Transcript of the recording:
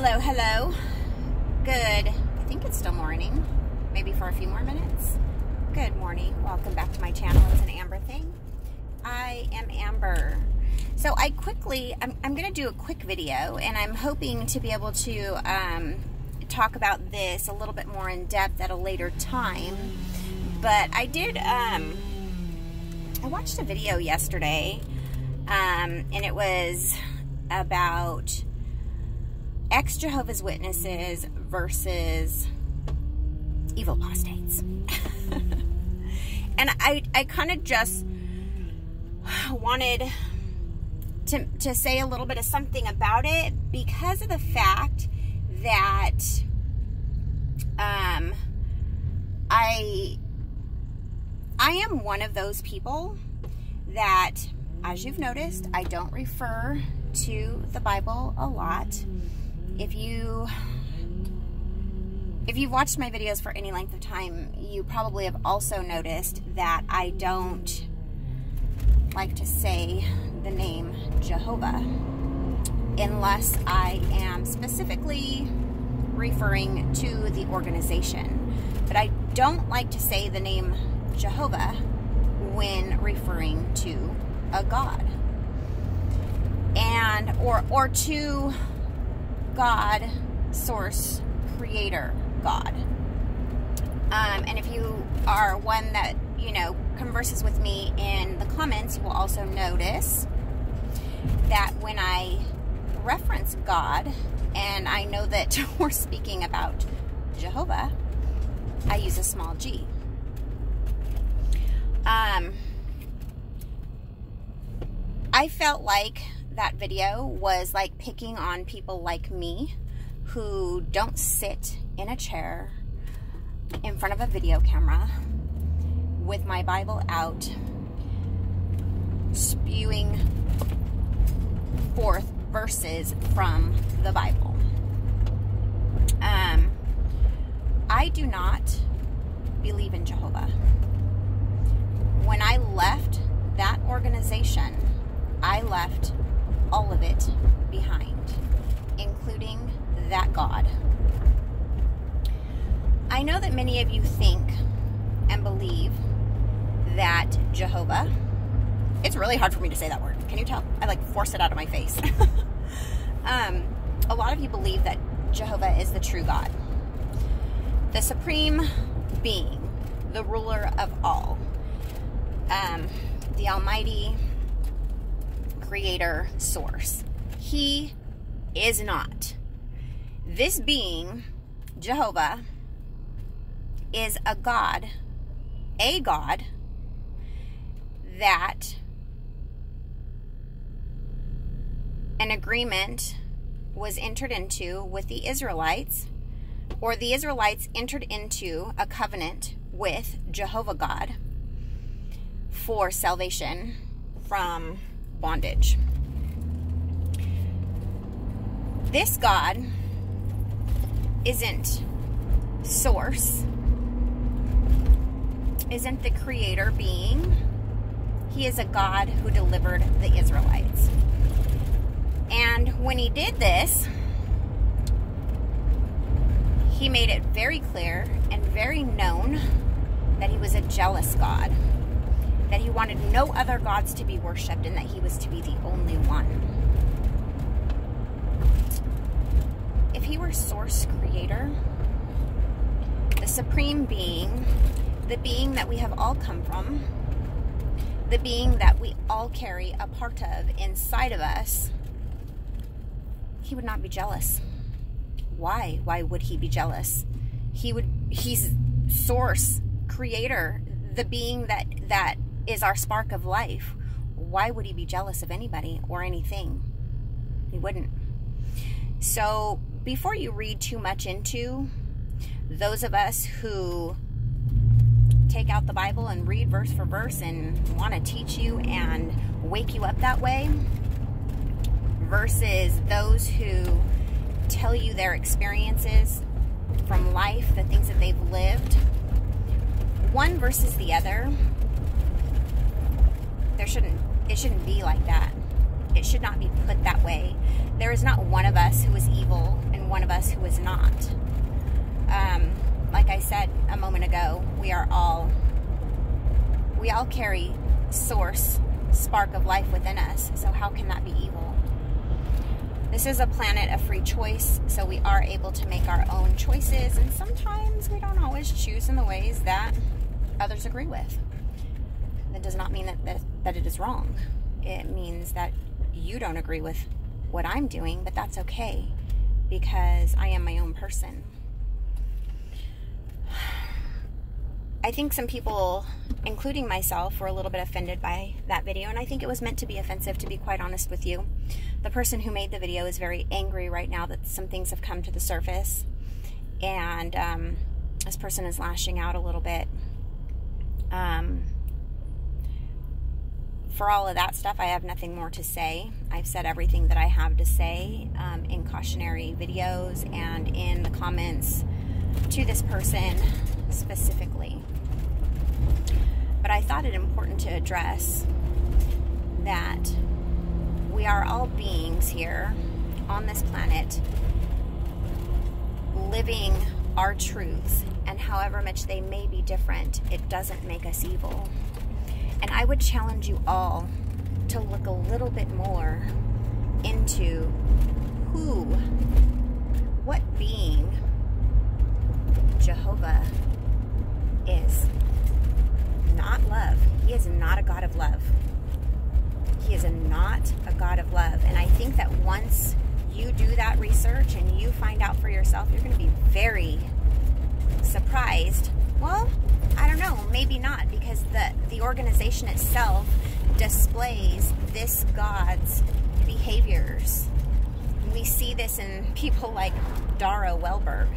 Hello, hello. Good. I think it's still morning. Maybe for a few more minutes. Good morning. Welcome back to my channel. It's an Amber thing. I am Amber. So I'm going to do a quick video, and I'm hoping to be able to talk about this a little bit more in depth at a later time. But I did, I watched a video yesterday, and it was about ex-Jehovah's Witnesses versus evil apostates. And I kind of just wanted to say a little bit of something about it because of the fact that I am one of those people that, as you've noticed, I don't refer to the Bible a lot. If you've watched my videos for any length of time, you probably have also noticed that I don't like to say the name Jehovah unless I am specifically referring to the organization. But I don't like to say the name Jehovah when referring to a God. And or to God, source, creator, God. And if you are one that, you know, converses with me in the comments, you will also notice that when I reference God, and I know that we're speaking about Jehovah, I use a small g. I felt like that video was like picking on people like me who don't sit in a chair in front of a video camera with my Bible out, spewing forth verses from the Bible. I do not believe in Jehovah. When I left that organization, I left all of it behind, including that God. I know that many of you think and believe that Jehovah, it's really hard for me to say that word. Can you tell? I like force it out of my face. A lot of you believe that Jehovah is the true God, the supreme being, the ruler of all, the almighty creator source. He is not. This being, Jehovah, is a God that an agreement was entered into with the Israelites, or the Israelites entered into a covenant with Jehovah God for salvation from bondage. This God isn't source, isn't the creator being. He is a God who delivered the Israelites. And when he did this, he made it very clear and very known that he was a jealous God, that he wanted no other gods to be worshipped, and that he was to be the only one. If he were source creator, the supreme being, the being that we have all come from, the being that we all carry a part of inside of us, he would not be jealous. Why? Why would he be jealous? He's source, creator, the being that is our spark of life. Why would he be jealous of anybody or anything? He wouldn't. So before you read too much into those of us who take out the Bible and read verse for verse and want to teach you and wake you up that way, versus those who tell you their experiences from life, the things that they've lived, one versus the other, it shouldn't be like that. It should not be put that way. There is not one of us who is evil and and one of us who is not. Like I said a moment ago, we all carry source, spark of life within us. So how can that be evil? This is a planet of free choice, so we are able to make our own choices, and sometimes we don't always choose in the ways that others agree with. That does not mean that it is wrong. It means that you don't agree with what I'm doing, but that's okay, because I am my own person. I think some people, including myself, were a little bit offended by that video, and I think it was meant to be offensive, to be quite honest with you. The person who made the video is very angry right now that some things have come to the surface, and this person is lashing out a little bit. For all of that stuff, I have nothing more to say. I've said everything that I have to say in cautionary videos and in the comments to this person specifically. But I thought it important to address that we are all beings here on this planet living our truths, and however much they may be different, it doesn't make us evil. And I would challenge you all to look a little bit more into what being Jehovah is. Not love. He is not a God of love. He is not a God of love. And I think that once you do that research and you find out for yourself, you're going to be very surprised. Well, I don't know, maybe not, because the organization itself displays this God's behaviors. We see this in people like Dara Welberg.